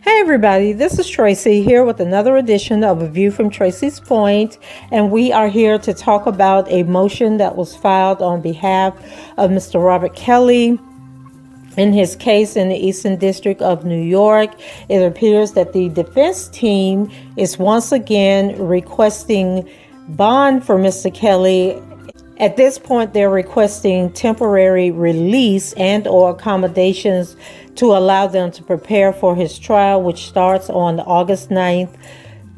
Hey everybody, this is Tracy here with another edition of A View from Tracy's Point, and we are here to talk about a motion that was filed on behalf of Mr. RKelly in his case in the Eastern District of New York. It appears that the defense team is once again requesting bond for Mr. Kelly. At this point, they're requesting temporary release and or accommodations to allow them to prepare for his trial, which starts on August 9th,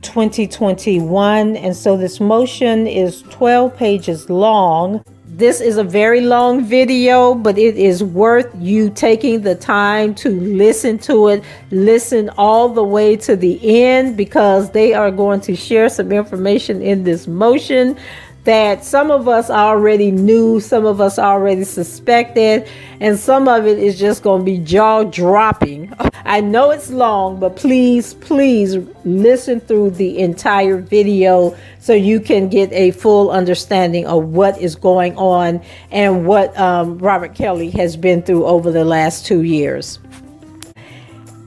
2021. And so this motion is 12 pages long. This is a very long video, but it is worth you taking the time to listen to it. Listen all the way to the end, because they are going to share some information in this motion that some of us already knew, some of us already suspected, and some of it is just going to be jaw-dropping. I know it's long, but please listen through the entire video so you can get a full understanding of what is going on and what RKelly has been through over the last 2 years.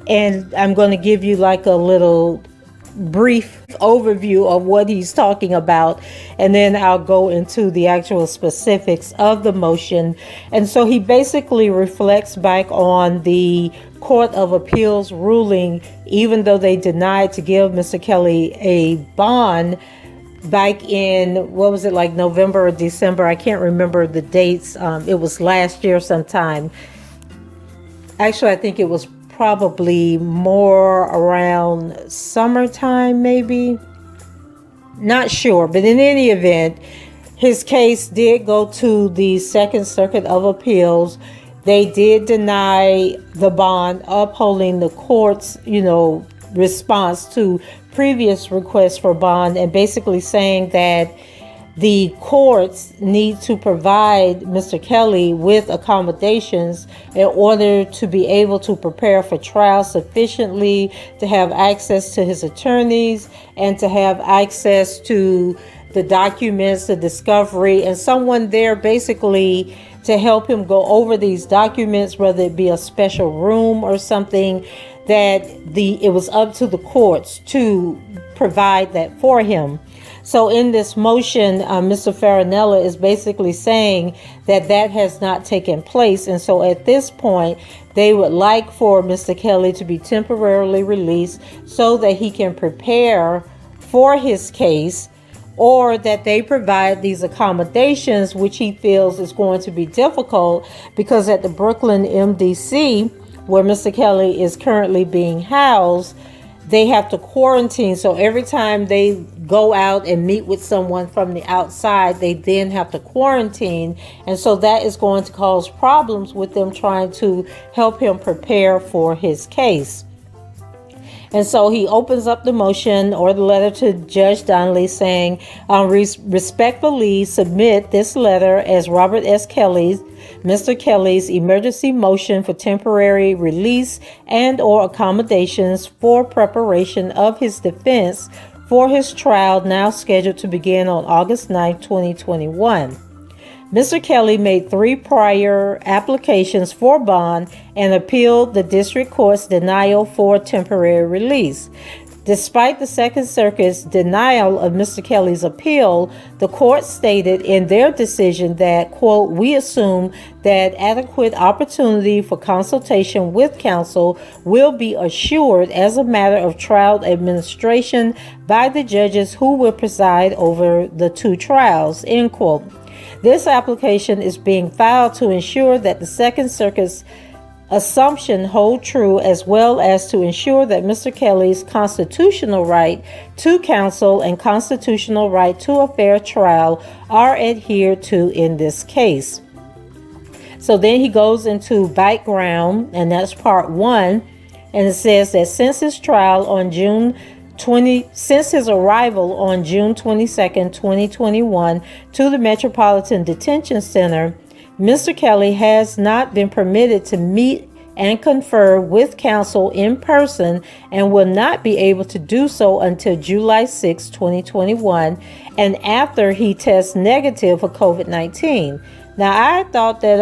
And I'm going to give you like a little brief overview of what he's talking about, and then I'll go into the actual specifics of the motion. And so he basically reflects back on the Court of Appeals ruling, even though they denied to give Mr. Kelly a bond back in, what was it, like November or December? I can't remember the dates. It was last year sometime. Actually, I think it was probably more around summertime, maybe. Not sure, but in any event, his case did go to the Second Circuit of Appeals. They did deny the bond, upholding the court's, response to previous requests for bond, and basically saying that the courts need to provide Mr. Kelly with accommodations in order to be able to prepare for trial sufficiently, to have access to his attorneys, and to have access to the documents, the discovery, and someone there basically to help him go over these documents, whether it be a special room or something, that it was up to the courts to provide that for him. So in this motion, Mr. Farinella is basically saying that that has not taken place. And so at this point, they would like for Mr. Kelly to be temporarily released so that he can prepare for his case, or that they provide these accommodations, which he feels is going to be difficult because at the Brooklyn MDC, where Mr. Kelly is currently being housed, they have to quarantine. So every time they go out and meet with someone from the outside, they then have to quarantine. And so that is going to cause problems with them trying to help him prepare for his case. And so he opens up the motion or the letter to Judge Donnelly saying, respectfully submit this letter as Mr. Kelly's emergency motion for temporary release and or accommodations for preparation of his defense for his trial, now scheduled to begin on August 9, 2021. Mr. Kelly made 3 prior applications for bond and appealed the district court's denial for temporary release. Despite the Second Circuit's denial of Mr. Kelly's appeal, the court stated in their decision that, quote, we assume that adequate opportunity for consultation with counsel will be assured as a matter of trial administration by the judges who will preside over the 2 trials, end quote. This application is being filed to ensure that the Second Circuit's assumption hold true, as well as to ensure that Mr. Kelly's constitutional right to counsel and constitutional right to a fair trial are adhered to in this case. So then he goes into background, and that's part 1. And it says that since his arrival on June 22nd, 2021 to the Metropolitan Detention Center, Mr. Kelly has not been permitted to meet and confer with counsel in person and will not be able to do so until July 6, 2021, and after he tests negative for COVID-19. Now, I thought that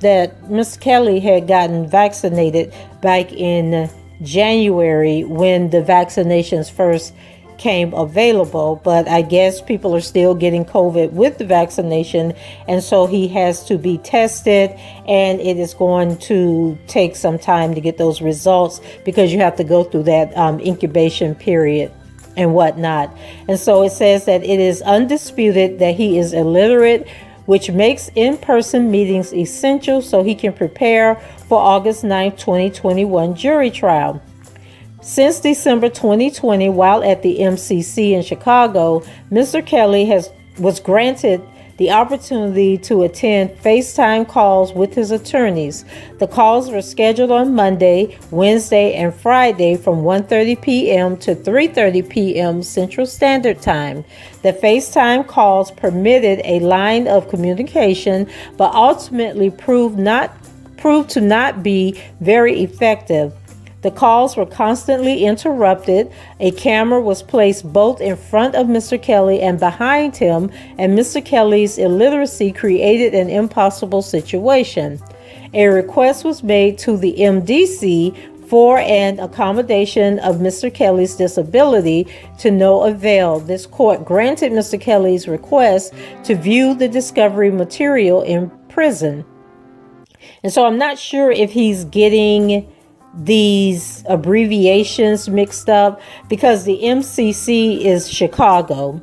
Mr. Kelly had gotten vaccinated back in January when the vaccinations first came available, but I guess people are still getting COVID with the vaccination, and so he has to be tested, and it is going to take some time to get those results because you have to go through that incubation period and whatnot. And so it says that it is undisputed that he is illiterate, which makes in-person meetings essential so he can prepare for August 9, 2021 jury trial. Since December 2020, while at the MCC in Chicago, Mr. Kelly was granted the opportunity to attend FaceTime calls with his attorneys. The calls were scheduled on Monday, Wednesday, and Friday from 1:30 p.m. to 3:30 p.m. Central Standard Time. The FaceTime calls permitted a line of communication, but ultimately proved to not be very effective. The calls were constantly interrupted. A camera was placed both in front of Mr. Kelly and behind him, and Mr. Kelly's illiteracy created an impossible situation. A request was made to the MDC for an accommodation of Mr. Kelly's disability to no avail. This court granted Mr. Kelly's request to view the discovery material in prison. And so I'm not sure if he's getting these abbreviations mixed up because the MCC is Chicago,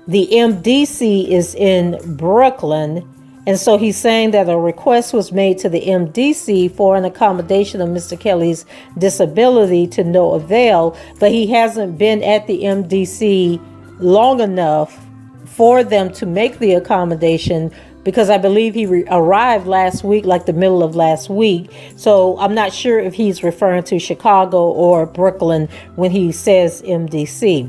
the MDC is in Brooklyn, and so he's saying that a request was made to the MDC for an accommodation of Mr. Kelly's disability to no avail, but he hasn't been at the MDC long enough for them to make the accommodation, because I believe he arrived last week, like the middle of last week. So I'm not sure if he's referring to Chicago or Brooklyn when he says MDC.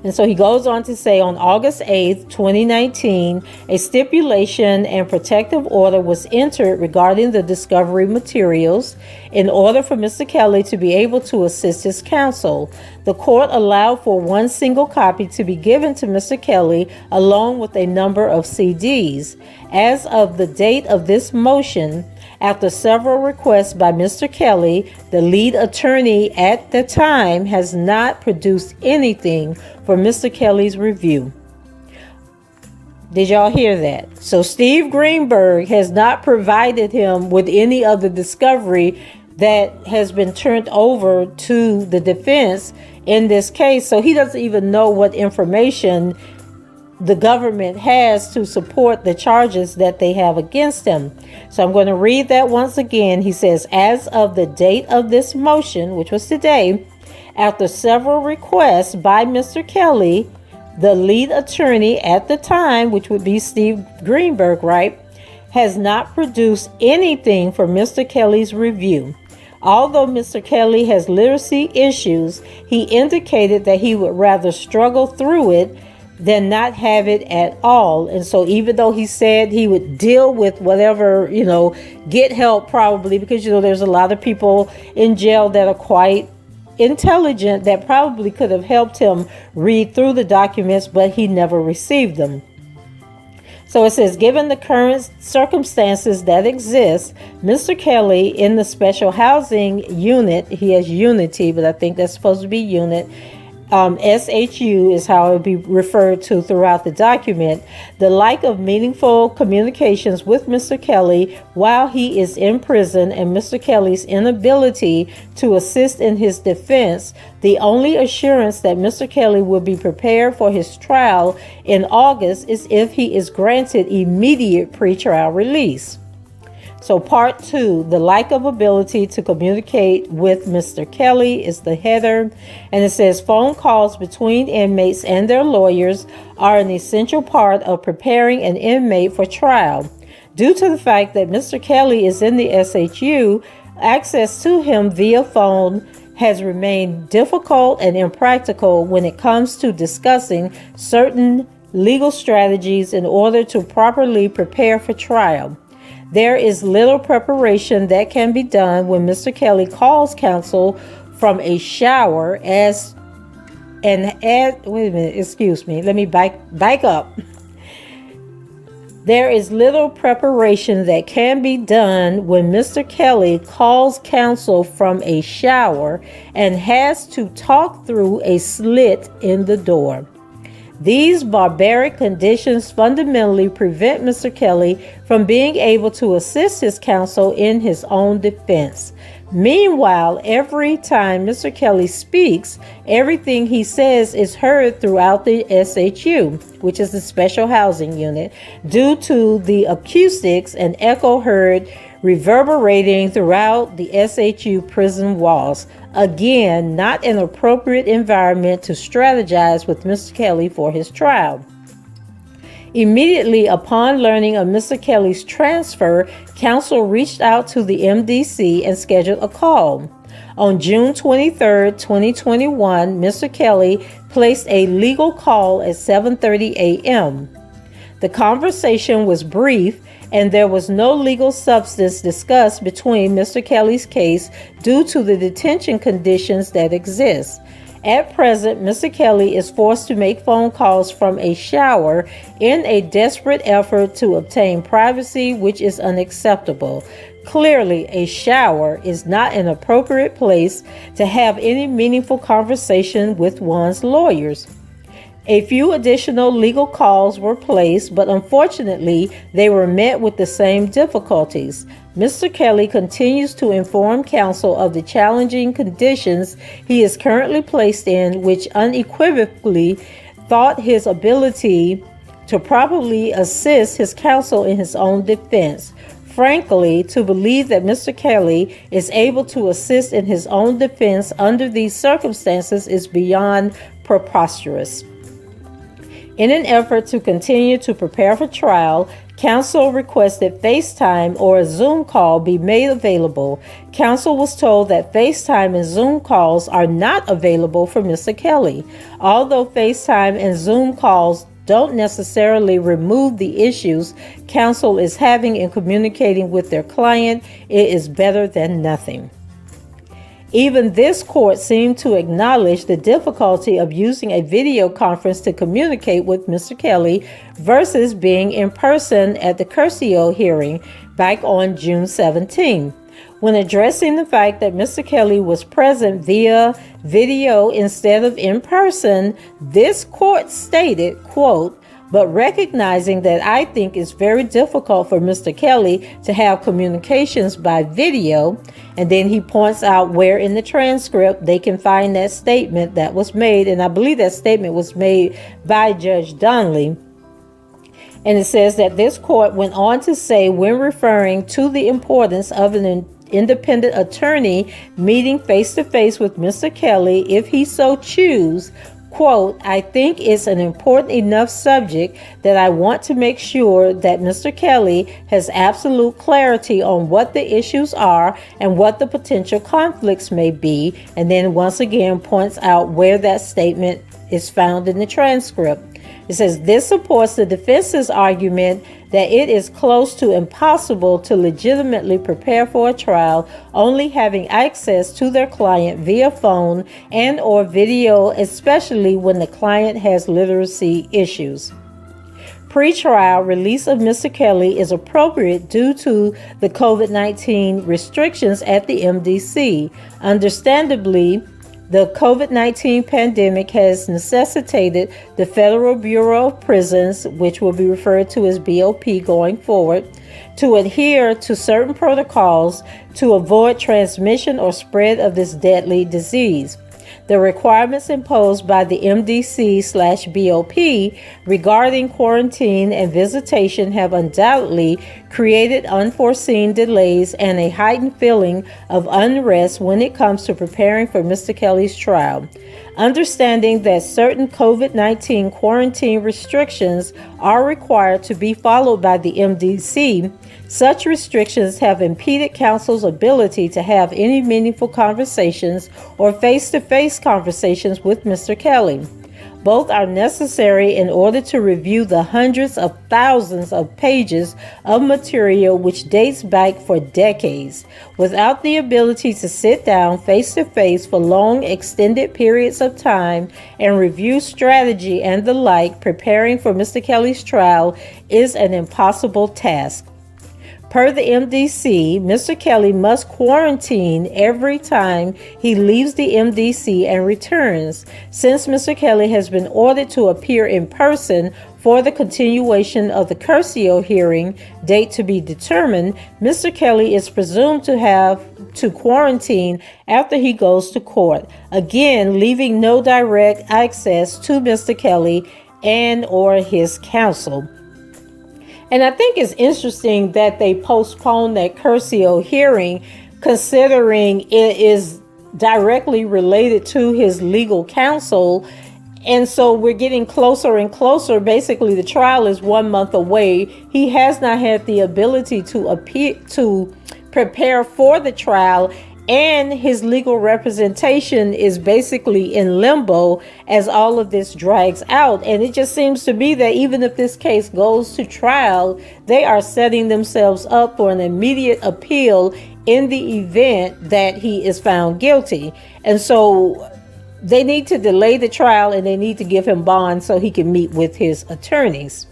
And so he goes on to say, on August 8th, 2019, a stipulation and protective order was entered regarding the discovery materials in order for Mr. Kelly to be able to assist his counsel. The court allowed for one single copy to be given to Mr. Kelly along with a number of CDs. As of the date of this motion, after several requests by Mr. Kelly, the lead attorney at the time has not produced anything for Mr. Kelly's review. Did y'all hear that? So Steve Greenberg has not provided him with any of the discovery that has been turned over to the defense in this case. So he doesn't even know what information the government has to support the charges that they have against him. So I'm going to read that once again. He says, as of the date of this motion, which was today, after several requests by Mr. Kelly, the lead attorney at the time, which would be Steve Greenberg, right, has not produced anything for Mr. Kelly's review. Although Mr. Kelly has literacy issues, he indicated that he would rather struggle through it than not have it at all. And so even though he said he would deal with whatever, get help probably, because, there's a lot of people in jail that are quite intelligent that probably could have helped him read through the documents, but he never received them. So it says, given the current circumstances that exist, Mr. Kelly in the special housing unit, he has Unity, but I think that's supposed to be unit, SHU is how it would be referred to throughout the document. The lack of meaningful communications with Mr. Kelly while he is in prison and Mr. Kelly's inability to assist in his defense, the only assurance that Mr. Kelly will be prepared for his trial in August is if he is granted immediate pretrial release. So part 2, the lack of ability to communicate with Mr. Kelly is the header. And it says phone calls between inmates and their lawyers are an essential part of preparing an inmate for trial. Due to the fact that Mr. Kelly is in the SHU, access to him via phone has remained difficult and impractical when it comes to discussing certain legal strategies in order to properly prepare for trial. There is little preparation that can be done when Mr. Kelly calls counsel from a shower wait a minute, excuse me, let me back up. There is little preparation that can be done when Mr. Kelly calls counsel from a shower and has to talk through a slit in the door. These barbaric conditions fundamentally prevent Mr. Kelly from being able to assist his counsel in his own defense. Meanwhile, every time Mr. Kelly speaks, everything he says is heard throughout the SHU, which is the Special Housing Unit, due to the acoustics and echo heard reverberating throughout the SHU prison walls. Again, not an appropriate environment to strategize with Mr. Kelly for his trial. Immediately upon learning of Mr. Kelly's transfer, counsel reached out to the MDC and scheduled a call. On June 23, 2021, Mr. Kelly placed a legal call at 7:30 a.m. The conversation was brief, and there was no legal substance discussed between Mr. Kelly's case due to the detention conditions that exist. At present, Mr. Kelly is forced to make phone calls from a shower in a desperate effort to obtain privacy, which is unacceptable. Clearly, a shower is not an appropriate place to have any meaningful conversation with one's lawyers. A few additional legal calls were placed, but unfortunately, they were met with the same difficulties. Mr. Kelly continues to inform counsel of the challenging conditions he is currently placed in, which unequivocally thwart his ability to properly assist his counsel in his own defense. Frankly, to believe that Mr. Kelly is able to assist in his own defense under these circumstances is beyond preposterous. In an effort to continue to prepare for trial, counsel requested FaceTime or a Zoom call be made available. Counsel was told that FaceTime and Zoom calls are not available for Mr. Kelly. Although FaceTime and Zoom calls don't necessarily remove the issues counsel is having in communicating with their client, it is better than nothing. Even this court seemed to acknowledge the difficulty of using a video conference to communicate with Mr. Kelly versus being in person at the Curcio hearing back on June 17. When addressing the fact that Mr. Kelly was present via video instead of in person, this court stated, quote, "But recognizing that I think it's very difficult for Mr. Kelly to have communications by video," and then he points out where in the transcript they can find that statement that was made, and I believe that statement was made by Judge Donnelly. And it says that this court went on to say, when referring to the importance of an independent attorney meeting face-to-face with Mr. Kelly if he so choose, quote, "I think it's an important enough subject that I want to make sure that Mr. Kelly has absolute clarity on what the issues are and what the potential conflicts may be," and then once again points out where that statement is found in the transcript. It says, "This supports the defense's argument that it is close to impossible to legitimately prepare for a trial only having access to their client via phone and or video, especially when the client has literacy issues. Pre-trial release of Mr. Kelly is appropriate due to the COVID-19 restrictions at the MDC. Understandably, the COVID-19 pandemic has necessitated the Federal Bureau of Prisons, which will be referred to as BOP going forward, to adhere to certain protocols to avoid transmission or spread of this deadly disease. The requirements imposed by the MDC/BOP regarding quarantine and visitation have undoubtedly created unforeseen delays and a heightened feeling of unrest when it comes to preparing for Mr. Kelly's trial. Understanding that certain COVID-19 quarantine restrictions are required to be followed by the MDC, such restrictions have impeded counsel's ability to have any meaningful conversations or face-to-face conversations with Mr. Kelly. Both are necessary in order to review the hundreds of thousands of pages of material which dates back for decades. Without the ability to sit down face-to-face for long extended periods of time and review strategy and the like, preparing for Mr. Kelly's trial is an impossible task. Per the MDC, Mr. Kelly must quarantine every time he leaves the MDC and returns. Since Mr. Kelly has been ordered to appear in person for the continuation of the Curcio hearing, date to be determined, Mr. Kelly is presumed to have to quarantine after he goes to court, again leaving no direct access to Mr. Kelly and or his counsel. And I think it's interesting that they postponed that Curcio hearing, considering it is directly related to his legal counsel. And so we're getting closer and closer. Basically, the trial is 1 month away. He has not had the ability to prepare for the trial, and his legal representation is basically in limbo as all of this drags out. And it just seems to me that even if this case goes to trial, they are setting themselves up for an immediate appeal in the event that he is found guilty. And so they need to delay the trial, and they need to give him bond so he can meet with his attorneys.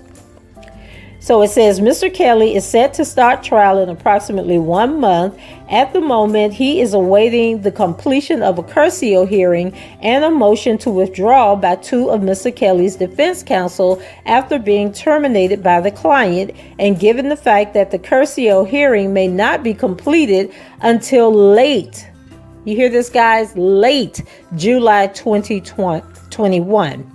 So it says Mr. Kelly is set to start trial in approximately 1 month. At the moment, he is awaiting the completion of a Curcio hearing and a motion to withdraw by 2 of Mr. Kelly's defense counsel after being terminated by the client, and given the fact that the Curcio hearing may not be completed until late, you hear this, guys, late July 2021.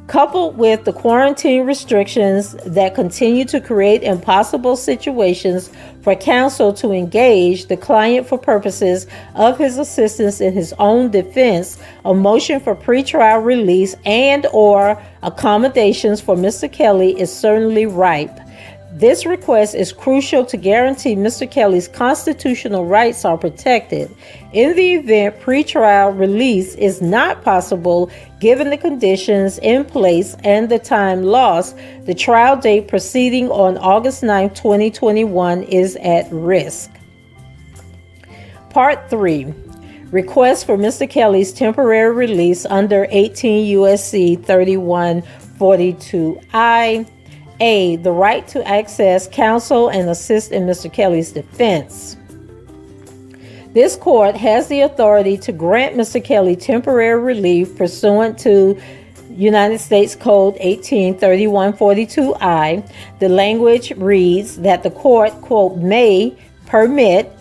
Coupled with the quarantine restrictions that continue to create impossible situations for counsel to engage the client for purposes of his assistance in his own defense, a motion for pretrial release and or accommodations for Mr. Kelly is certainly ripe. This request is crucial to guarantee Mr. Kelly's constitutional rights are protected. In the event pretrial release is not possible, given the conditions in place and the time lost, the trial date proceeding on August 9, 2021 is at risk. Part 3. Request for Mr. Kelly's temporary release under 18 U.S.C. 3142I. A. The right to access counsel and assist in Mr. Kelly's defense. This court has the authority to grant Mr. Kelly temporary relief pursuant to United States Code 183142I. The language reads that the court, quote, may permit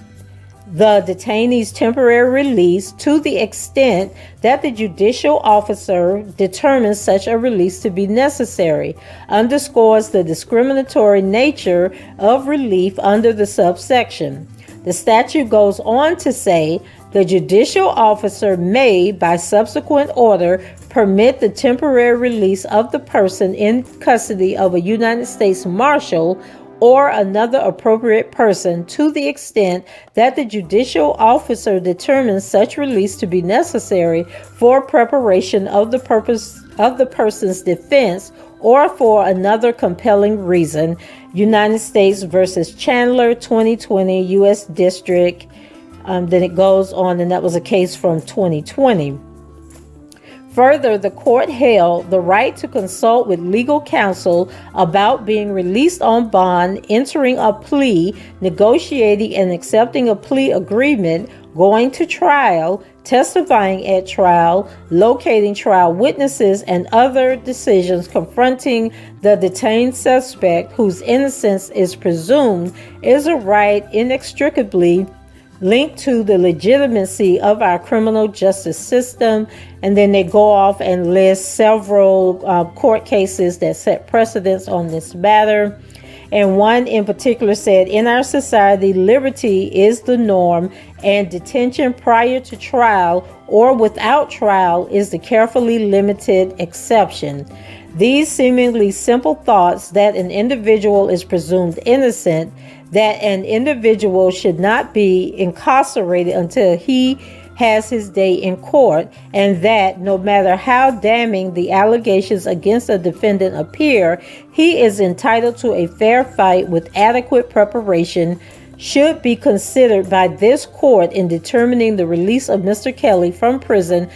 the detainee's temporary release to the extent that the judicial officer determines such a release to be necessary, underscores the discriminatory nature of relief under the subsection. The statute goes on to say the judicial officer may, by subsequent order, permit the temporary release of the person in custody of a United States Marshal or another appropriate person to the extent that the judicial officer determines such release to be necessary for preparation of the person's defense or for another compelling reason. United States versus Chandler, 2020, U.S. District. Then it goes on, and that was a case from 2020. Further, the court held the right to consult with legal counsel about being released on bond, entering a plea, negotiating and accepting a plea agreement, going to trial, testifying at trial, locating trial witnesses, and other decisions confronting the detained suspect whose innocence is presumed is a right inextricably linked to the legitimacy of our criminal justice system. And then they go off and list several court cases that set precedents on this matter. And one in particular said, in our society, liberty is the norm, and detention prior to trial or without trial is the carefully limited exception. These seemingly simple thoughts, that an individual is presumed innocent, that an individual should not be incarcerated until he has his day in court, and that no matter how damning the allegations against a defendant appear, he is entitled to a fair fight with adequate preparation, should be considered by this court in determining the release of Mr. Kelly from prison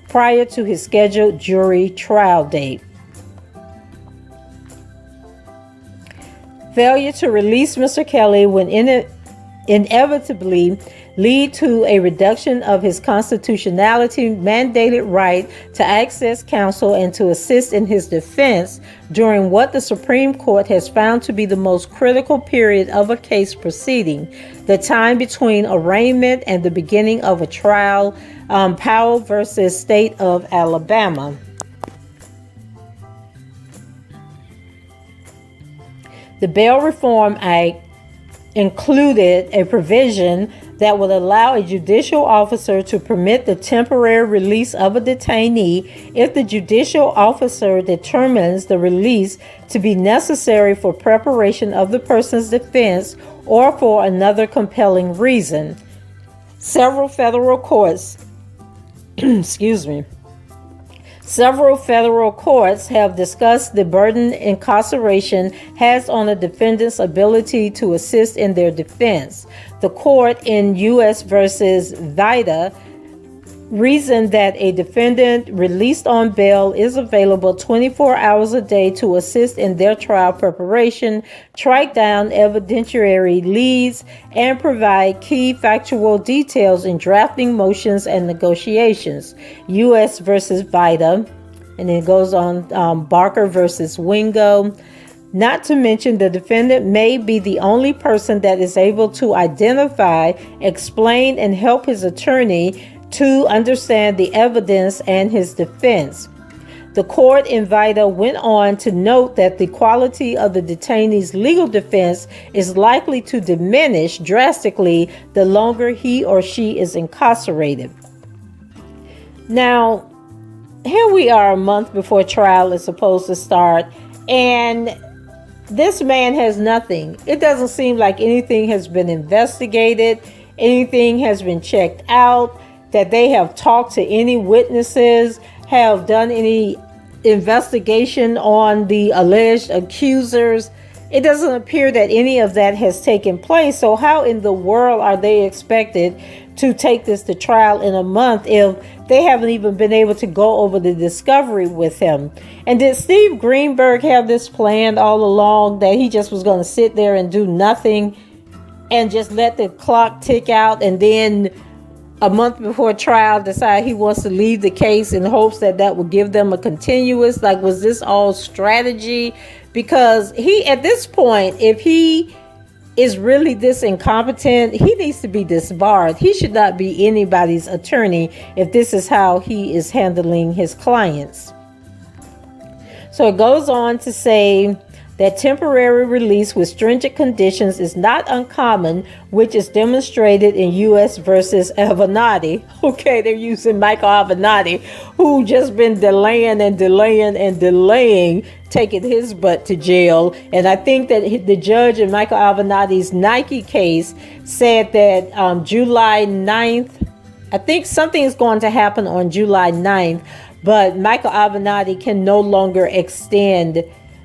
prior to his scheduled jury trial date. Failure to release Mr. Kelly would inevitably lead to a reduction of his constitutionality mandated right to access counsel and to assist in his defense during what the Supreme Court has found to be the most critical period of a case proceeding, the time between arraignment and the beginning of a trial, Powell versus State of Alabama. The Bail Reform Act included a provision that would allow a judicial officer to permit the temporary release of a detainee if the judicial officer determines the release to be necessary for preparation of the person's defense or for another compelling reason. Several federal courts Several federal courts have discussed the burden incarceration has on a defendant's ability to assist in their defense. The court in U.S. versus Vida reasoned that a defendant released on bail is available 24 hours a day to assist in their trial preparation, track down evidentiary leads, and provide key factual details in drafting motions and negotiations. U.S. versus Vida, and it goes on Barker versus Wingo. Not to mention, the defendant may be the only person that is able to identify, explain, and help his attorney to understand the evidence and his defense. The court in Vida went on to note that the quality of the detainee's legal defense is likely to diminish drastically the longer he or she is incarcerated. Now, here we are a month before trial is supposed to start, and this man has nothing. It doesn't seem like anything has been investigated, anything has been checked out, that they have talked to any witnesses, have done any investigation on the alleged accusers. It doesn't appear that any of that has taken place. So how in the world are they expected to take this to trial in a month if they haven't even been able to go over the discovery with him? And did Steve Greenberg have this planned all along, that he just was going to sit there and do nothing and just let the clock tick out, and then a month before trial decide he wants to leave the case in hopes that that will give them a continuous? Like, was this all strategy? Because he, at this point, if he is really this incompetent, he needs to be disbarred. He should not be anybody's attorney if this is how he is handling his clients. So it goes on to say that temporary release with stringent conditions is not uncommon, which is demonstrated in U.S. versus Avenatti. Okay, they're using Michael Avenatti, who just been delaying, taking his butt to jail. And I think that the judge in Michael Avenatti's Nike case said that July 9th, I think something is going to happen on July 9th, but Michael Avenatti can no longer extend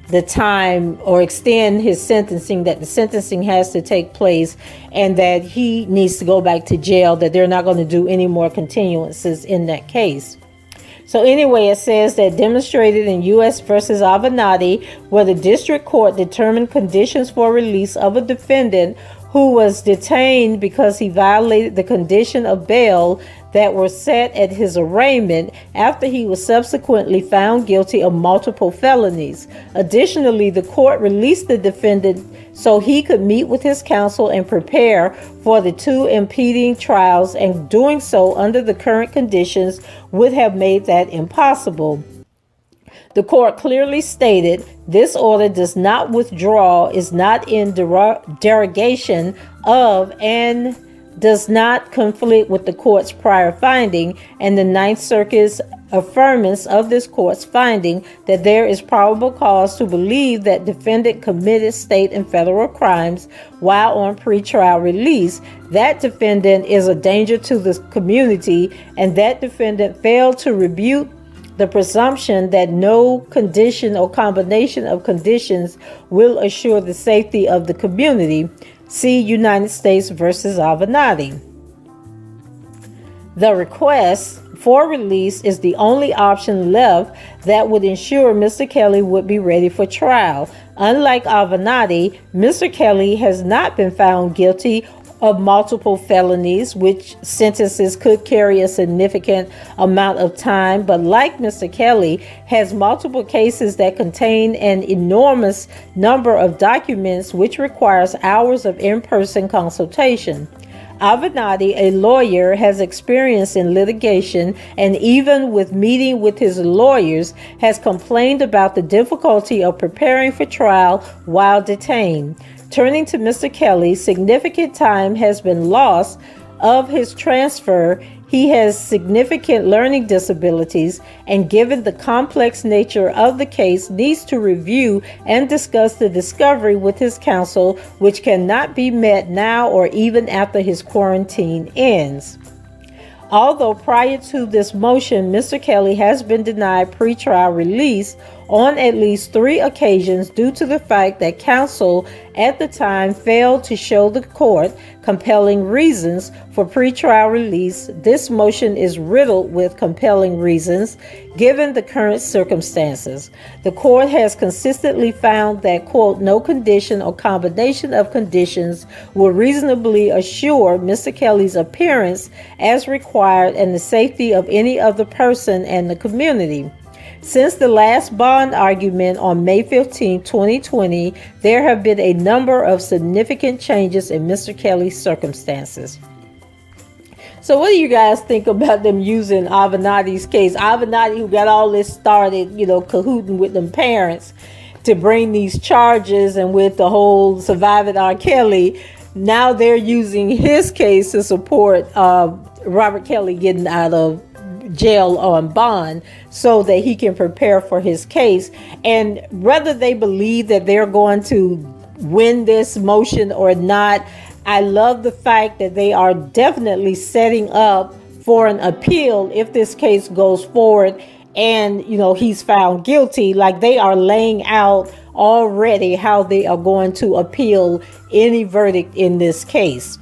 the time or extend his sentencing, that the sentencing has to take place and that he needs to go back to jail, that they're not going to do any more continuances in that case. So anyway, it says that demonstrated in U.S. versus Avenatti, where the district court determined conditions for release of a defendant who was detained because he violated the condition of bail that were set at his arraignment after he was subsequently found guilty of multiple felonies. Additionally, the court released the defendant so he could meet with his counsel and prepare for the two impending trials, and doing so under the current conditions would have made that impossible. The court clearly stated this order does not withdraw, is not in derogation of, and does not conflict with the court's prior finding and the Ninth Circuit's affirmance of this court's finding that there is probable cause to believe that defendant committed state and federal crimes while on pretrial release. That defendant is a danger to the community, and that defendant failed to rebuke the presumption that no condition or combination of conditions will assure the safety of the community. See United States versus Avenatti. The request for release is the only option left that would ensure Mr. Kelly would be ready for trial. Unlike Avenatti, Mr. Kelly has not been found guilty of multiple felonies, which sentences could carry a significant amount of time, but like Mr. Kelly, has multiple cases that contain an enormous number of documents, which requires hours of in-person consultation. Avenatti, a lawyer, has experience in litigation, and even with meeting with his lawyers, has complained about the difficulty of preparing for trial while detained. Turning to Mr. Kelly, significant time has been lost of his transfer. He has significant learning disabilities, and given the complex nature of the case, needs to review and discuss the discovery with his counsel, which cannot be met now or even after his quarantine ends. Although prior to this motion, Mr. Kelly has been denied pretrial release on at least 3 occasions due to the fact that counsel at the time failed to show the court compelling reasons for pretrial release. This motion is riddled with compelling reasons given the current circumstances. The court has consistently found that, quote, no condition or combination of conditions will reasonably assure Mr. Kelly's appearance as required and the safety of any other person and the community. Since the last bond argument on May 15, 2020, there have been a number of significant changes in Mr. Kelly's circumstances. So what do you guys think about them using Avenatti's case? Avenatti, who got all this started, cahooting with them parents to bring these charges, and with the whole surviving RKelly, now they're using his case to support Robert Kelly getting out of jail on bond so that he can prepare for his case. And whether they believe that they're going to win this motion or not, I love the fact that they are definitely setting up for an appeal if this case goes forward and he's found guilty. Like, they are laying out already how they are going to appeal any verdict in this case.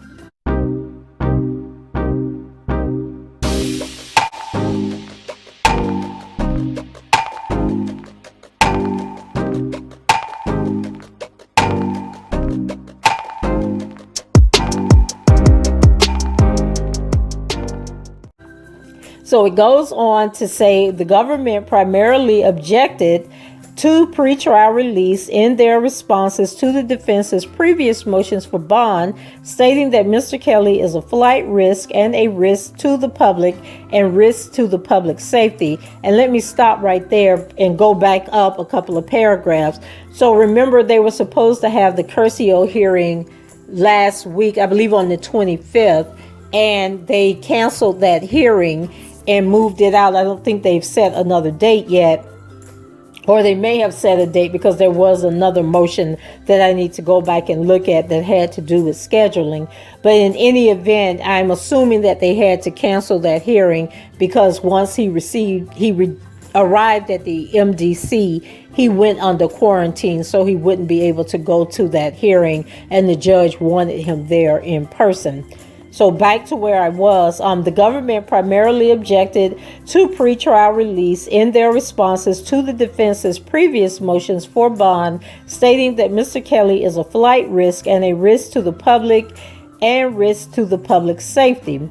So it goes on to say the government primarily objected to pretrial release in their responses to the defense's previous motions for bond, stating that Mr. Kelly is a flight risk and a risk to the public and risk to the public safety. And let me stop right there and go back up a couple of paragraphs. So remember, they were supposed to have the Curcio hearing last week, I believe on the 25th, and they canceled that hearing and moved it out. I don't think they've set another date yet, or they may have set a date because there was another motion that I need to go back and look at that had to do with scheduling. But in any event, I'm assuming that they had to cancel that hearing because once he arrived at the MDC, he went under quarantine, so he wouldn't be able to go to that hearing, and the judge wanted him there in person. So back to where I was, the government primarily objected to pretrial release in their responses to the defense's previous motions for bond, stating that Mr. Kelly is a flight risk and a risk to the public and risk to the public's safety.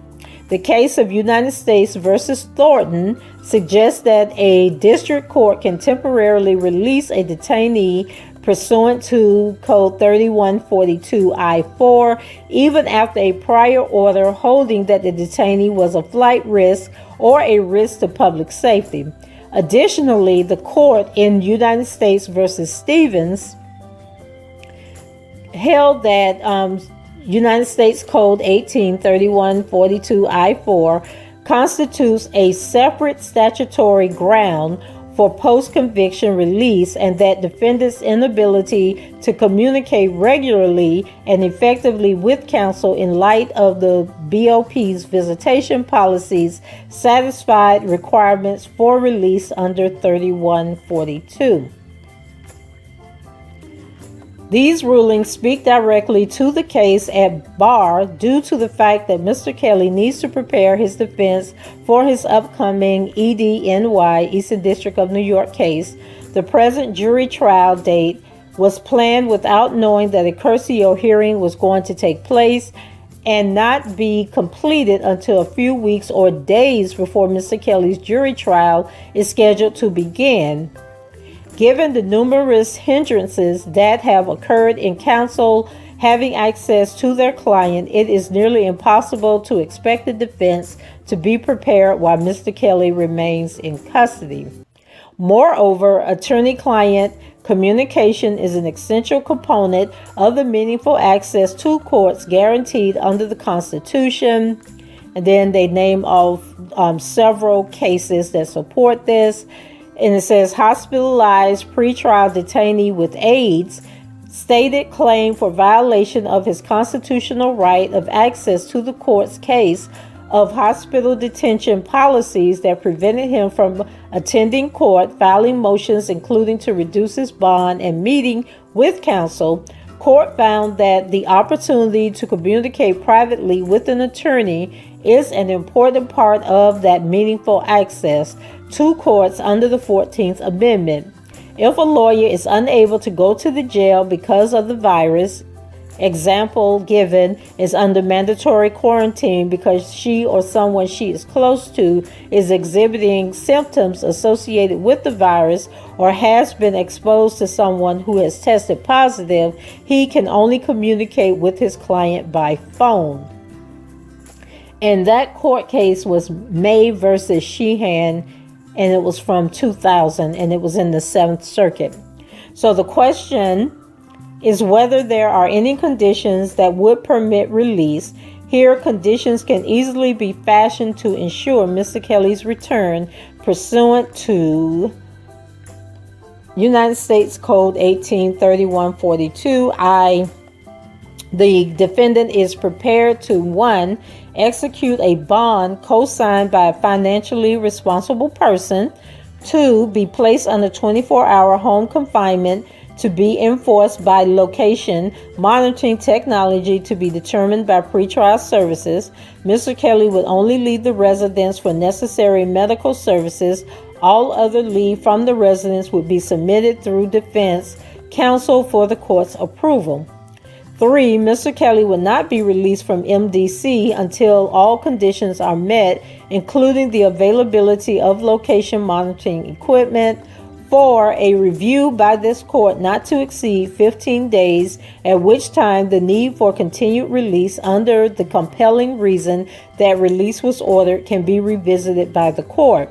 The case of United States versus Thornton suggests that a district court can temporarily release a detainee pursuant to Code 3142I4, even after a prior order holding that the detainee was a flight risk or a risk to public safety. Additionally, the court in United States versus Stevens held that United States Code 183142I4 constitutes a separate statutory ground for post-conviction release, and that defendants' inability to communicate regularly and effectively with counsel in light of the BOP's visitation policies satisfied requirements for release under 3142. These rulings speak directly to the case at bar due to the fact that Mr. Kelly needs to prepare his defense for his upcoming EDNY, Eastern District of New York case. The present jury trial date was planned without knowing that a Curcio hearing was going to take place and not be completed until a few weeks or days before Mr. Kelly's jury trial is scheduled to begin. Given the numerous hindrances that have occurred in counsel having access to their client, it is nearly impossible to expect the defense to be prepared while Mr. Kelly remains in custody. Moreover, attorney-client communication is an essential component of the meaningful access to courts guaranteed under the Constitution. And then they name off several cases that support this. And it says hospitalized pretrial detainee with AIDS stated claim for violation of his constitutional right of access to the court's case of hospital detention policies that prevented him from attending court, filing motions including to reduce his bond, and meeting with counsel. Court found that the opportunity to communicate privately with an attorney is an important part of that meaningful access to courts under the 14th Amendment. If a lawyer is unable to go to the jail because of the virus, example given is under mandatory quarantine because she or someone she is close to is exhibiting symptoms associated with the virus or has been exposed to someone who has tested positive, he can only communicate with his client by phone. And that court case was May versus Sheehan, and it was from 2000, and it was in the 7th Circuit. So the question is whether there are any conditions that would permit release. Here, conditions can easily be fashioned to ensure Mr. Kelly's return pursuant to United States Code 183142. The defendant is prepared to 1. Execute a bond co-signed by a financially responsible person. 2. Be placed under 24-hour home confinement to be enforced by location monitoring technology to be determined by pretrial services. Mr. Kelly would only leave the residence for necessary medical services. All other leave from the residence would be submitted through defense counsel for the court's approval. 3. Mr. Kelly will not be released from MDC until all conditions are met, including the availability of location monitoring equipment. 4. A review by this court not to exceed 15 days, at which time the need for continued release under the compelling reason that release was ordered can be revisited by the court.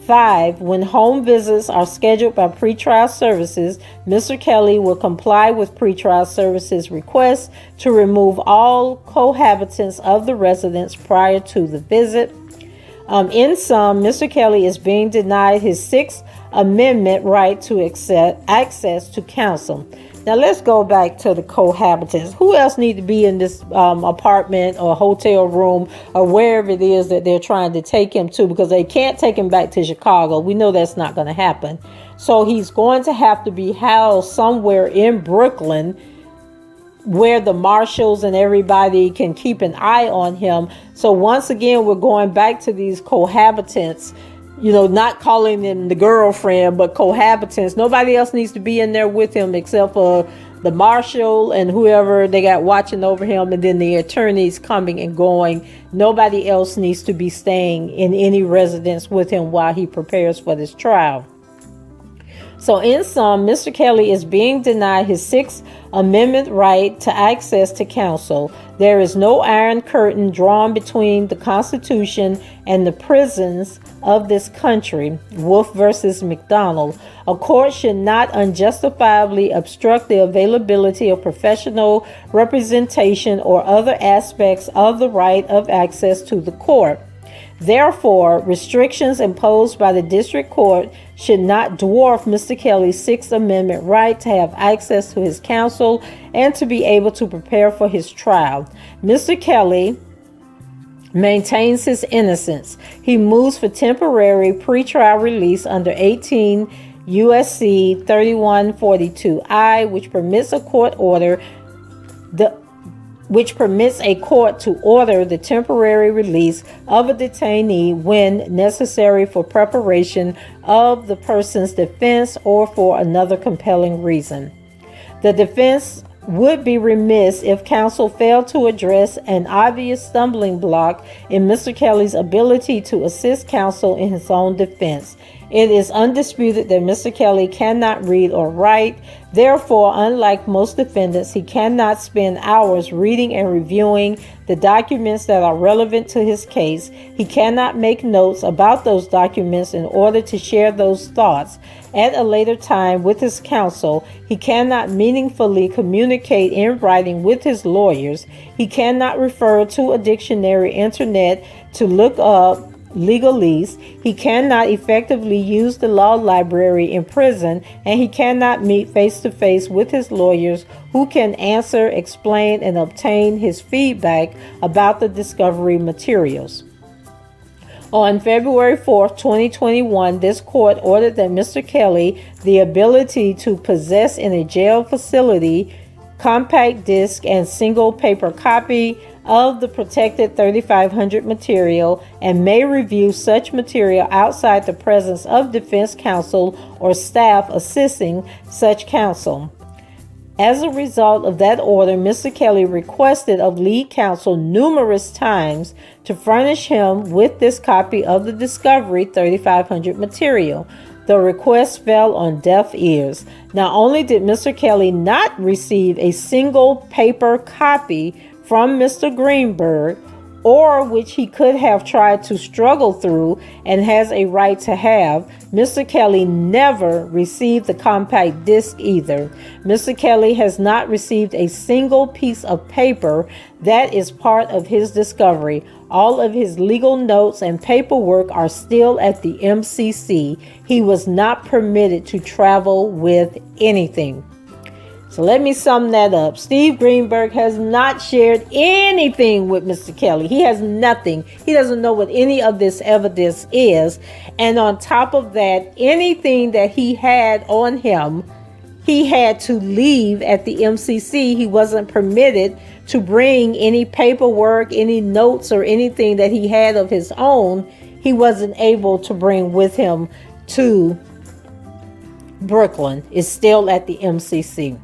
5. When home visits are scheduled by pretrial services, Mr. Kelly will comply with pretrial services requests to remove all cohabitants of the residence prior to the visit. In sum, Mr. Kelly is being denied his 6th Amendment right to access to counsel. Now let's go back to the cohabitants. Who else need to be in this apartment or hotel room or wherever it is that they're trying to take him to, because they can't take him back to Chicago. We know that's not going to happen. So he's going to have to be housed somewhere in Brooklyn where the marshals and everybody can keep an eye on him. So once again, we're going back to these cohabitants, not calling them the girlfriend, but cohabitants. Nobody else needs to be in there with him except for the marshal and whoever they got watching over him, and then the attorneys coming and going. Nobody else needs to be staying in any residence with him while he prepares for this trial. So in sum, Mr. Kelly is being denied his Sixth Amendment right to access to counsel. There is no iron curtain drawn between the Constitution and the prisons of this country. Wolf versus McDonald. A court should not unjustifiably obstruct the availability of professional representation or other aspects of the right of access to the court. Therefore, restrictions imposed by the district court should not dwarf Mr. Kelly's Sixth Amendment right to have access to his counsel and to be able to prepare for his trial. Mr. Kelly maintains his innocence. He moves for temporary pretrial release under 18 U.S.C. 3142I, which permits a court to order the temporary release of a detainee when necessary for preparation of the person's defense or for another compelling reason. The defense would be remiss if counsel failed to address an obvious stumbling block in Mr. Kelly's ability to assist counsel in his own defense. It is undisputed that Mr. Kelly cannot read or write. Therefore, unlike most defendants, he cannot spend hours reading and reviewing the documents that are relevant to his case. He cannot make notes about those documents in order to share those thoughts at a later time with his counsel. He cannot meaningfully communicate in writing with his lawyers. He cannot refer to a dictionary, internet to look up legalese. He cannot effectively use the law library in prison, and he cannot meet face-to-face with his lawyers who can answer, explain, and obtain his feedback about the discovery materials. On February 4th, 2021, this court ordered that Mr. Kelly the ability to possess in a jail facility compact disc and single paper copy of the protected 3500 material and may review such material outside the presence of defense counsel or staff assisting such counsel. As a result of that order, Mr. Kelly requested of lead counsel numerous times to furnish him with this copy of the discovery 3500 material. The request fell on deaf ears. Not only did Mr. Kelly not receive a single paper copy from Mr. Greenberg, or which he could have tried to struggle through and has a right to have, Mr. Kelly never received the compact disc either. Mr. Kelly has not received a single piece of paper that is part of his discovery. All of his legal notes and paperwork are still at the MCC. He was not permitted to travel with anything. So let me sum that up. Steve Greenberg has not shared anything with Mr. Kelly. He has nothing. He doesn't know what any of this evidence is. And on top of that, anything that he had on him, he had to leave at the MCC. He wasn't permitted to bring any paperwork, any notes, or anything that he had of his own. He wasn't able to bring with him to Brooklyn. It's still at the MCC.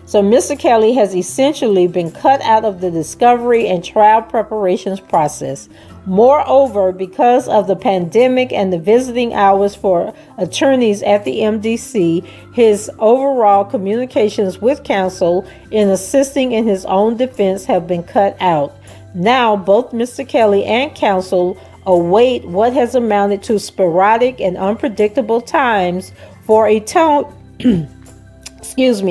So Mr. Kelly has essentially been cut out of the discovery and trial preparations process. Moreover, because of the pandemic and the visiting hours for attorneys at the MDC, his overall communications with counsel in assisting in his own defense have been cut out. Now, both Mr. Kelly and counsel await what has amounted to sporadic and unpredictable times for a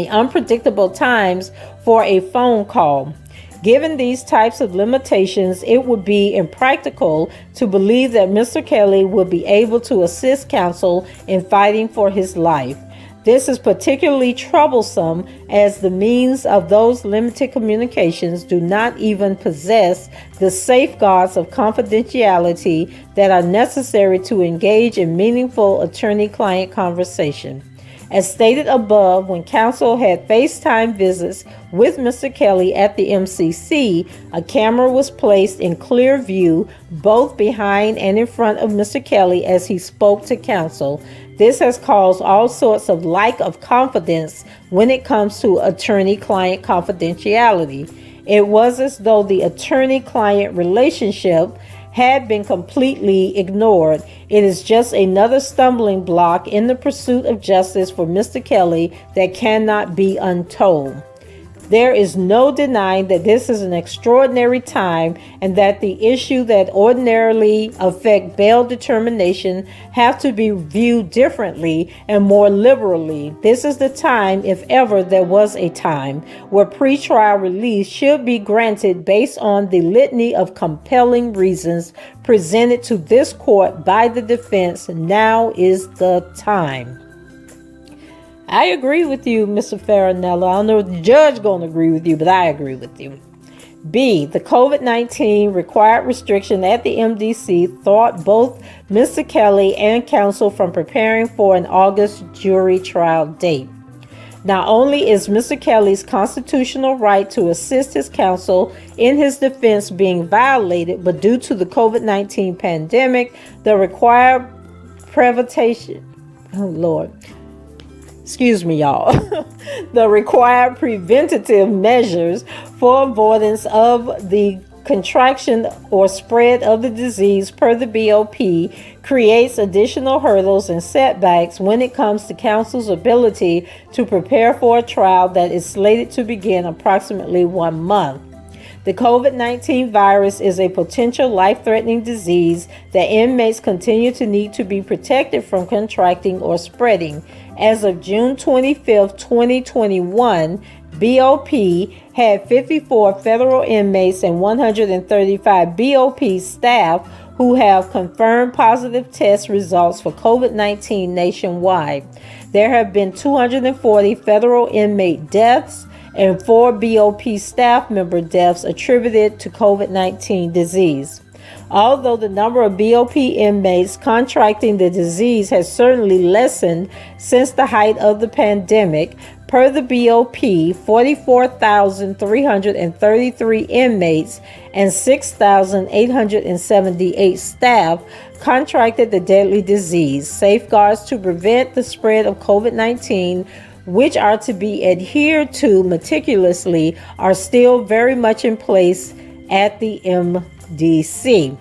unpredictable times for a phone call. Given these types of limitations, it would be impractical to believe that Mr. Kelly will be able to assist counsel in fighting for his life. This is particularly troublesome as the means of those limited communications do not even possess the safeguards of confidentiality that are necessary to engage in meaningful attorney-client conversation. As stated above, when counsel had FaceTime visits with Mr. Kelly at the MCC, a camera was placed in clear view both behind and in front of Mr. Kelly as he spoke to counsel. This has caused all sorts of lack of confidence when it comes to attorney-client confidentiality. It was as though the attorney-client relationship had been completely ignored. It is just another stumbling block in the pursuit of justice for Mr. Kelly that cannot be untold. There is no denying that this is an extraordinary time and that the issue that ordinarily affect bail determination have to be viewed differently and more liberally. This is the time, if ever there was a time, where pretrial release should be granted based on the litany of compelling reasons presented to this court by the defense. Now is the time. I agree with you, Mr. Farinella. I don't know if the judge going to agree with you, but I agree with you. B, the COVID-19 required restriction at the MDC thwarted both Mr. Kelly and counsel from preparing for an August jury trial date. Not only is Mr. Kelly's constitutional right to assist his counsel in his defense being violated, but due to the COVID-19 pandemic, the required the required preventative measures for avoidance of the contraction or spread of the disease per the BOP creates additional hurdles and setbacks when it comes to counsel's ability to prepare for a trial that is slated to begin approximately 1 month. The COVID-19 virus is a potential life-threatening disease that inmates continue to need to be protected from contracting or spreading. As of June 25, 2021, BOP had 54 federal inmates and 135 BOP staff who have confirmed positive test results for COVID-19 nationwide. There have been 240 federal inmate deaths and 4 BOP staff member deaths attributed to COVID-19 disease. Although the number of BOP inmates contracting the disease has certainly lessened since the height of the pandemic, per the BOP, 44,333 inmates and 6,878 staff contracted the deadly disease. Safeguards to prevent the spread of COVID-19, which are to be adhered to meticulously, are still very much in place at the MDC.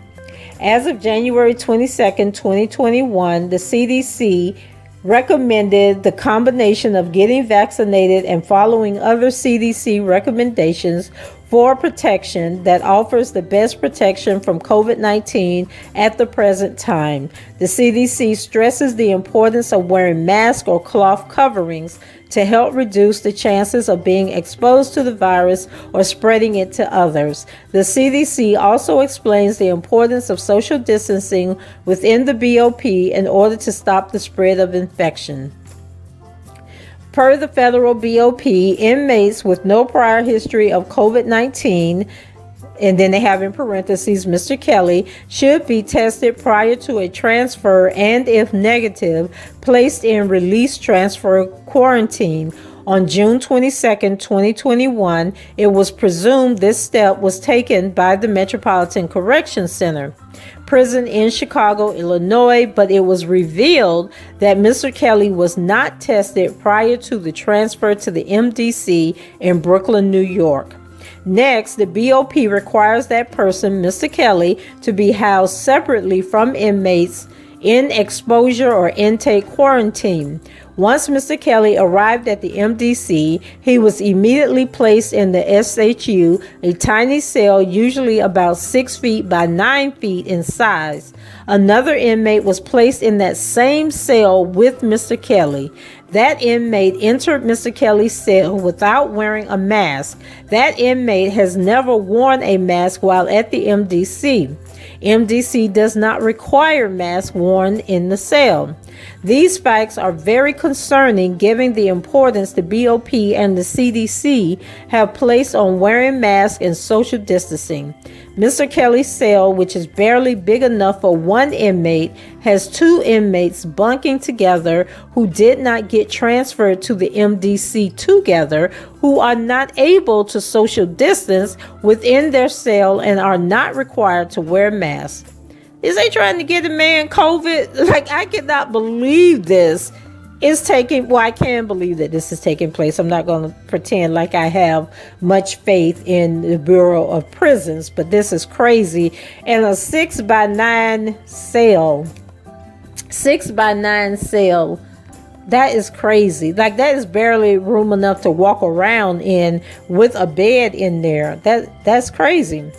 As of January 22, 2021, the CDC recommended the combination of getting vaccinated and following other CDC recommendations for protection that offers the best protection from COVID-19 at the present time. The CDC stresses the importance of wearing masks or cloth coverings to help reduce the chances of being exposed to the virus or spreading it to others. The CDC also explains the importance of social distancing within the BOP in order to stop the spread of infection. Per the federal BOP, inmates with no prior history of COVID-19, and then they have in parentheses Mr. Kelly, should be tested prior to a transfer and, if negative, placed in release transfer quarantine. On June 22, 2021, it was presumed this step was taken by the Metropolitan Correction Center prison in Chicago, Illinois, but it was revealed that Mr. Kelly was not tested prior to the transfer to the MDC in Brooklyn, New York. Next, the BOP requires that person, Mr. Kelly, to be housed separately from inmates in exposure or intake quarantine. Once Mr. Kelly arrived at the MDC, he was immediately placed in the SHU, a tiny cell usually about 6 feet by 9 feet in size. Another inmate was placed in that same cell with Mr. Kelly. That inmate entered Mr. Kelly's cell without wearing a mask. That inmate has never worn a mask while at the MDC. MDC does not require masks worn in the cell. These facts are very concerning given the importance the BOP and the CDC have placed on wearing masks and social distancing. Mr. Kelly's cell, which is barely big enough for one inmate, has 2 inmates bunking together who did not get transferred to the MDC together, who are not able to social distance within their cell and are not required to wear masks. Is they trying to get a man COVID? Like, I cannot believe this is taking, well, I can believe that this is taking place. I'm not going to pretend like I have much faith in the Bureau of Prisons, but this is crazy. And a 6x9 cell, 6x9 cell, that is crazy. Like, that is barely room enough to walk around in with a bed in there. That's crazy.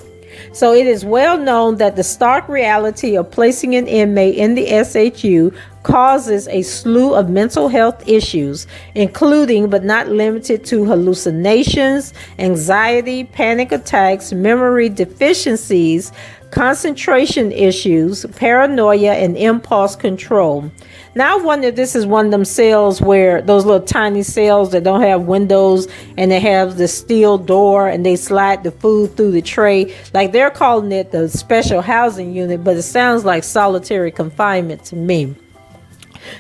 So it is well known that the stark reality of placing an inmate in the SHU causes a slew of mental health issues, including but not limited to hallucinations, anxiety, panic attacks, memory deficiencies, concentration issues, paranoia, and impulse control. Now I wonder if this is one of them cells where those little tiny cells that don't have windows and they have the steel door and they slide the food through the tray. Like, they're calling it the special housing unit, but it sounds like solitary confinement to me.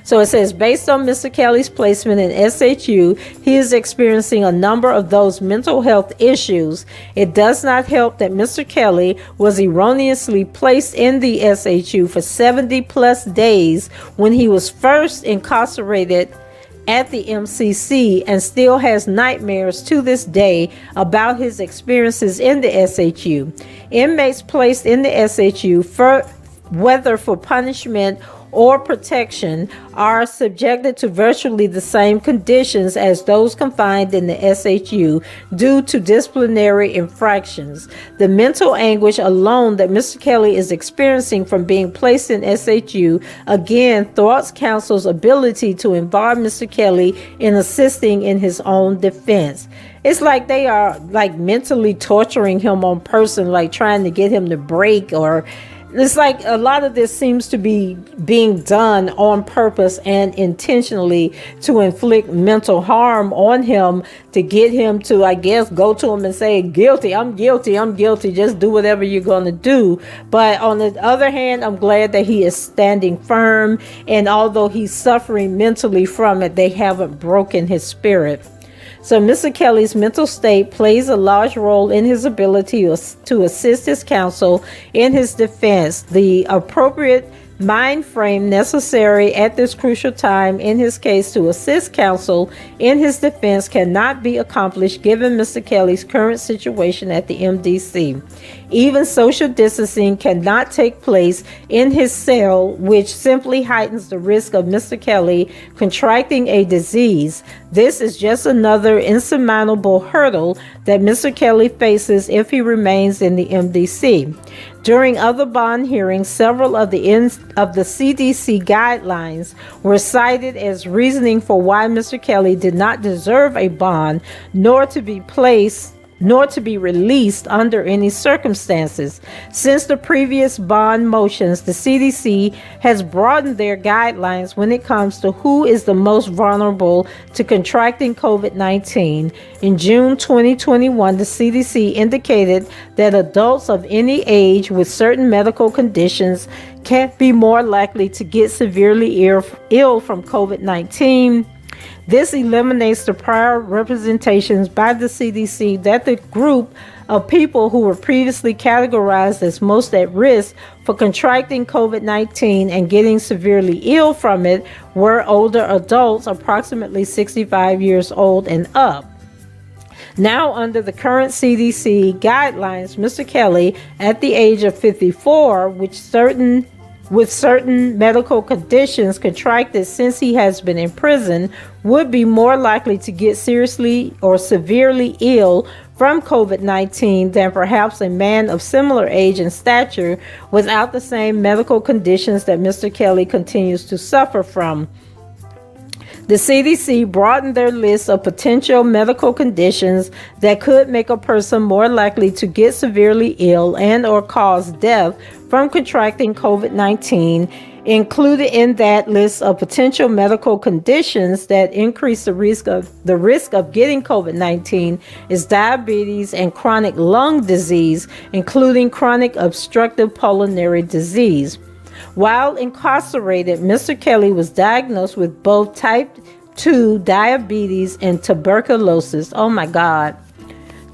So it says, based on Mr. Kelly's placement in SHU, he is experiencing a number of those mental health issues. It does not help that Mr. Kelly was erroneously placed in the SHU for 70 plus days when he was first incarcerated at the MCC, and still has nightmares to this day about his experiences in the SHU. Inmates placed in the SHU, whether for punishment or protection, are subjected to virtually the same conditions as those confined in the SHU due to disciplinary infractions. The mental anguish alone that Mr. Kelly is experiencing from being placed in SHU again thwarts counsel's ability to involve Mr. Kelly in assisting in his own defense. It's like they are like mentally torturing him on person, like trying to get him to break, or it's like a lot of this seems to be being done on purpose and intentionally to inflict mental harm on him, to get him to, I guess, go to him and say, guilty, I'm guilty, I'm guilty, just do whatever you're going to do. But on the other hand, I'm glad that he is standing firm, and although he's suffering mentally from it, they haven't broken his spirit. So Mr. Kelly's mental state plays a large role in his ability to assist his counsel in his defense. The appropriate mind frame necessary at this crucial time in his case to assist counsel in his defense cannot be accomplished given Mr. Kelly's current situation at the MDC. Even social distancing cannot take place in his cell, which simply heightens the risk of Mr. Kelly contracting a disease. This is just another insurmountable hurdle that Mr. Kelly faces if he remains in the MDC. During other bond hearings, several of the CDC guidelines were cited as reasoning for why Mr. Kelly did not deserve a bond, nor to be released under any circumstances. Since the previous bond motions, the CDC has broadened their guidelines when it comes to who is the most vulnerable to contracting COVID-19. In June 2021, the CDC indicated that adults of any age with certain medical conditions can be more likely to get severely ill from COVID-19. This eliminates the prior representations by the CDC that the group of people who were previously categorized as most at risk for contracting COVID-19 and getting severely ill from it were older adults, approximately 65 years old and up. Now, under the current CDC guidelines, Mr. Kelly, at the age of 54, with certain medical conditions contracted since he has been in prison, would be more likely to get seriously or severely ill from COVID-19 than perhaps a man of similar age and stature without the same medical conditions that Mr. Kelly continues to suffer from. The CDC broadened their list of potential medical conditions that could make a person more likely to get severely ill and or cause death from contracting COVID-19. Included in that list of potential medical conditions that increase the risk of getting COVID-19 is diabetes and chronic lung disease, including chronic obstructive pulmonary disease. While incarcerated, Mr. Kelly was diagnosed with both type 2 diabetes and tuberculosis. Oh my God.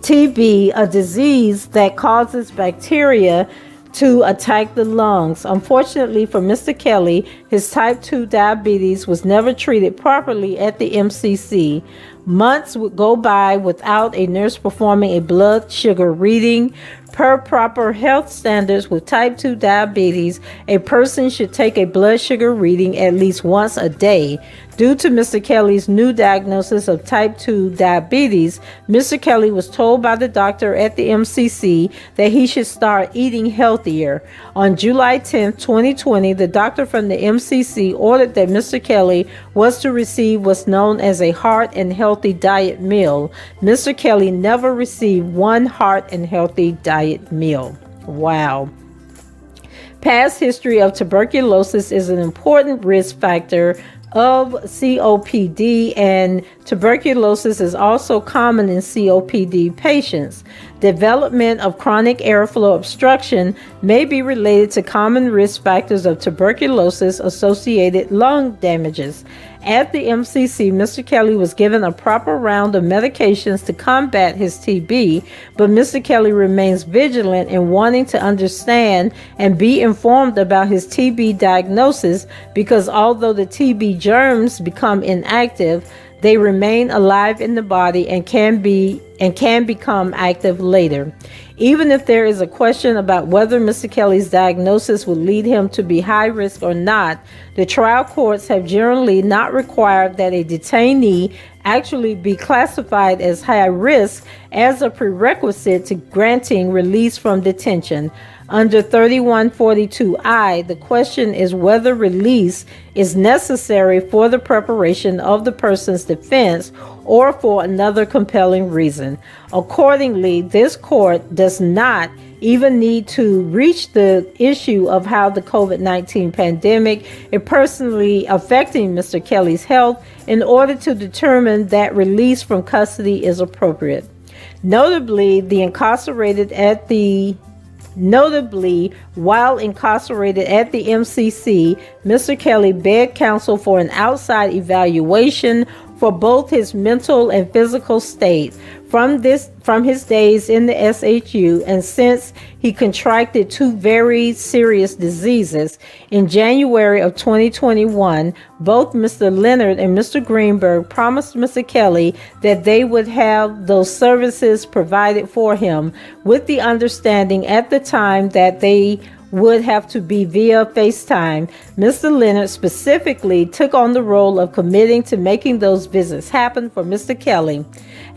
TB, a disease that causes bacteria to attack the lungs. Unfortunately for Mr. Kelly, his type 2 diabetes was never treated properly at the MCC. Months would go by without a nurse performing a blood sugar reading. Per proper health standards with type 2 diabetes, a person should take a blood sugar reading at least once a day. Due to Mr. Kelly's new diagnosis of type 2 diabetes, Mr. Kelly was told by the doctor at the MCC that he should start eating healthier. On July 10, 2020, the doctor from the MCC ordered that Mr. Kelly was to receive what's known as a heart and healthy diet meal. Mr. Kelly never received one heart and healthy diet meal. Wow. Past history of tuberculosis is an important risk factor of COPD, and tuberculosis is also common in COPD patients. Development of chronic airflow obstruction may be related to common risk factors of tuberculosis-associated lung damages. At the MCC, Mr. Kelly was given a proper round of medications to combat his TB, but Mr. Kelly remains vigilant in wanting to understand and be informed about his TB diagnosis, because although the TB germs become inactive, they remain alive in the body and can become active later. Even if there is a question about whether Mr. Kelly's diagnosis would lead him to be high risk or not, the trial courts have generally not required that a detainee actually be classified as high risk as a prerequisite to granting release from detention. Under 3142I, the question is whether release is necessary for the preparation of the person's defense or for another compelling reason. Accordingly, this court does not even need to reach the issue of how the COVID-19 pandemic is personally affecting Mr. Kelly's health in order to determine that release from custody is appropriate. Notably, while incarcerated at the MCC, Mr. Kelly begged counsel for an outside evaluation for both his mental and physical state from his days in the SHU, and since he contracted two very serious diseases. In January of 2021, both Mr. Leonard and Mr. Greenberg promised Mr. Kelly that they would have those services provided for him, with the understanding at the time that they would have to be via FaceTime. Mr. Leonard specifically took on the role of committing to making those visits happen for Mr. Kelly.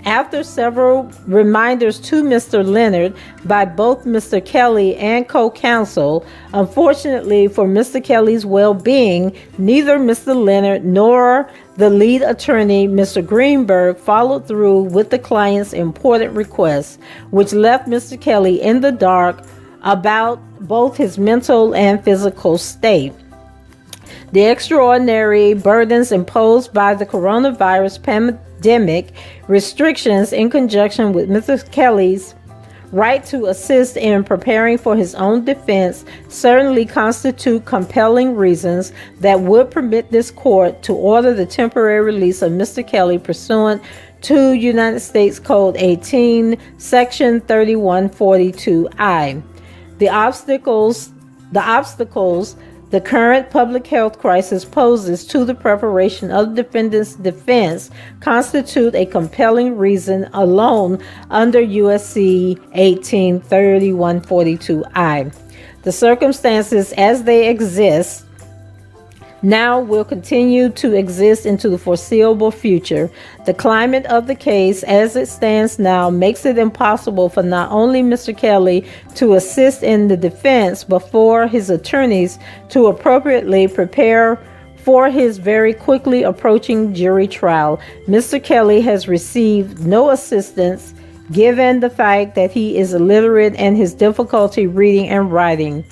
After several reminders to Mr. Leonard by both Mr. Kelly and co-counsel, unfortunately for Mr. Kelly's well-being, neither Mr. Leonard nor the lead attorney, Mr. Greenberg, followed through with the client's important requests, which left Mr. Kelly in the dark about both his mental and physical state. The extraordinary burdens imposed by the coronavirus pandemic restrictions, in conjunction with Mr. Kelly's right to assist in preparing for his own defense, certainly constitute compelling reasons that would permit this court to order the temporary release of Mr. Kelly pursuant to United States Code 18, Section 3142I. The obstacles the current public health crisis poses to the preparation of the defendant's defense constitute a compelling reason alone under USC 183142I. The circumstances as they exist now will continue to exist into the foreseeable future. The climate of the case as it stands now makes it impossible for not only Mr. Kelly to assist in the defense, but for his attorneys to appropriately prepare for his very quickly approaching jury trial. Mr. Kelly has received no assistance given the fact that he is illiterate and his difficulty reading and writing.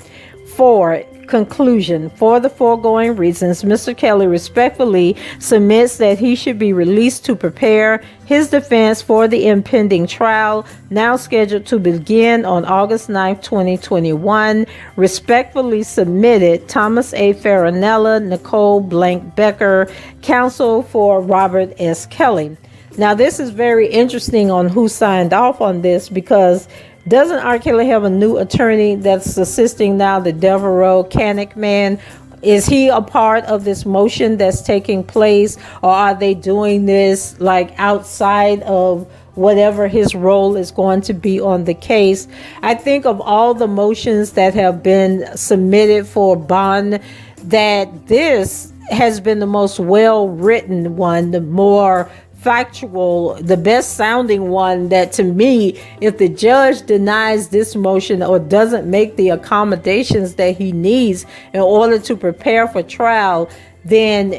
4. Conclusion. For the foregoing reasons, Mr. Kelly respectfully submits that he should be released to prepare his defense for the impending trial, now scheduled to begin on August 9th, 2021. Respectfully submitted, Thomas A. Farinella, Nicole Blank Becker, counsel for Robert S. Kelly. Now, this is very interesting on who signed off on this, because doesn't R. Kelly have a new attorney that's assisting now, the Devereaux Canick man? Is he a part of this motion that's taking place, or are they doing this like outside of whatever his role is going to be on the case? I think of all the motions that have been submitted for bond, that this has been the most well-written one, the more factual, the best sounding one, that to me, if the judge denies this motion or doesn't make the accommodations that he needs in order to prepare for trial, then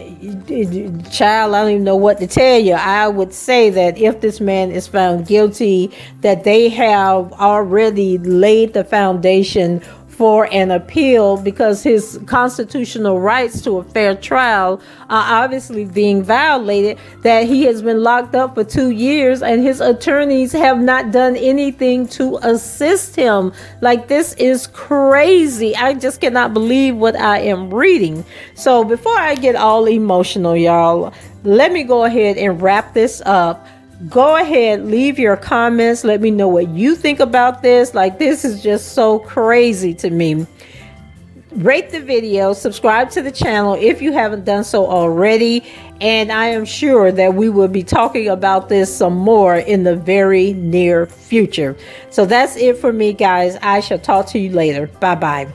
child, I don't even know what to tell you. I would say that if this man is found guilty, that they have already laid the foundation for an appeal, because his constitutional rights to a fair trial are obviously being violated, that he has been locked up for 2 years and his attorneys have not done anything to assist him. Like, this is crazy. I just cannot believe what I am reading. So before I get all emotional, y'all, let me go ahead and wrap this up. Go ahead, leave your comments. Let me know what you think about this. Like, this is just so crazy to me. Rate the video, subscribe to the channel if you haven't done so already. And I am sure that we will be talking about this some more in the very near future. So that's it for me, guys. I shall talk to you later. Bye-bye.